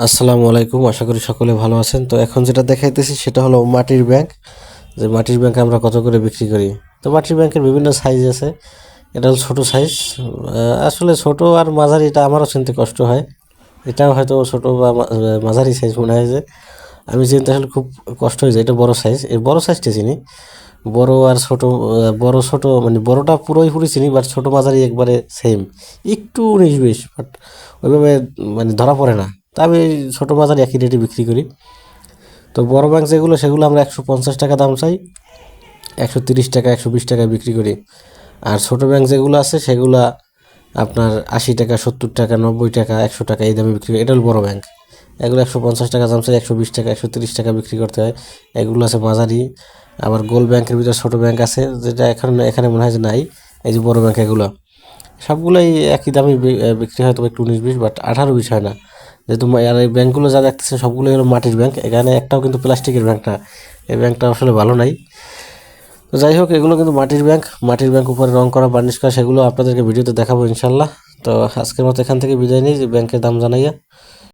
আসসালামু আলাইকুম, আশা করি সকলে ভালো আছেন। তো এখন যেটা দেখাইতেছি সেটা হলো মাটির ব্যাংক। যে মাটির ব্যাংক আমরা কত করে বিক্রি করি। তো মাটির ব্যাংকের বিভিন্ন সাইজ আছে। এটা হলো ছোট সাইজ। আসলে ছোট আর মাঝারি এটা আমারও চিনতে কষ্ট হয়। এটাও হয়তো ছোট বা মাঝারি সাইজ মনে হয় যে আমি চিনতে আসলে খুব কষ্ট হয়ে যায়। এটা বড় সাইজ, এই বড় সাইজটা চিনি। বড় আর ছোট, বড় ছোট মানে বড়টা পুরোই চিনি, বাট ছোট মাঝারি একবারে সেম, একটু 19-20, বাট ওইভাবে মানে ধরা পড়ে না। তা আমি এই ছোট মাঝারি একই রেটে বিক্রি করি। তো বড় ব্যাংক যেগুলো সেগুলো আমরা 150 টাকা দাম চাই, 130 টাকা 120 টাকায় বিক্রি করি। আর ছোট ব্যাংক যেগুলো আছে সেগুলো আপনার 80 টাকা 70 টাকা 90 টাকা 100 টাকা এই দামে বিক্রি করি। এটা হলো বড় ব্যাংক। এগুলো 150 টাকা দাম চাই, 120 টাকা 130 টাকা বিক্রি করতে হয়। এগুলো আছে মাঝারি। আবার গোল ব্যাংকের ভিতরে ছোট ব্যাংক আছে, যেটা এখানে মনে হয় যে নাই। এই যে বড় ব্যাংক, এগুলো সবগুলোই একই দামে বিক্রি হয়, তবে একটু 19-20, বাট 18-20 হয় না। যেহেতু আর এই ব্যাংকগুলো যা দেখতেছেন সবগুলোই হলো মাটির ব্যাংক, এখানে একটাও কিন্তু প্লাস্টিকের ব্যাংক না। এই ব্যাংকটা আসলে ভালো নাই। তো যাই হোক, এগুলো কিন্তু মাটির ব্যাংক। মাটির ব্যাংক উপরে রং করা বার্নিশ করা, সেগুলো আপনাদেরকে ভিডিওতে দেখাবো ইনশাল্লাহ। তো আজকের মতো এখান থেকে বিদায় নিই, যে ব্যাংকের দাম জানাইয়া।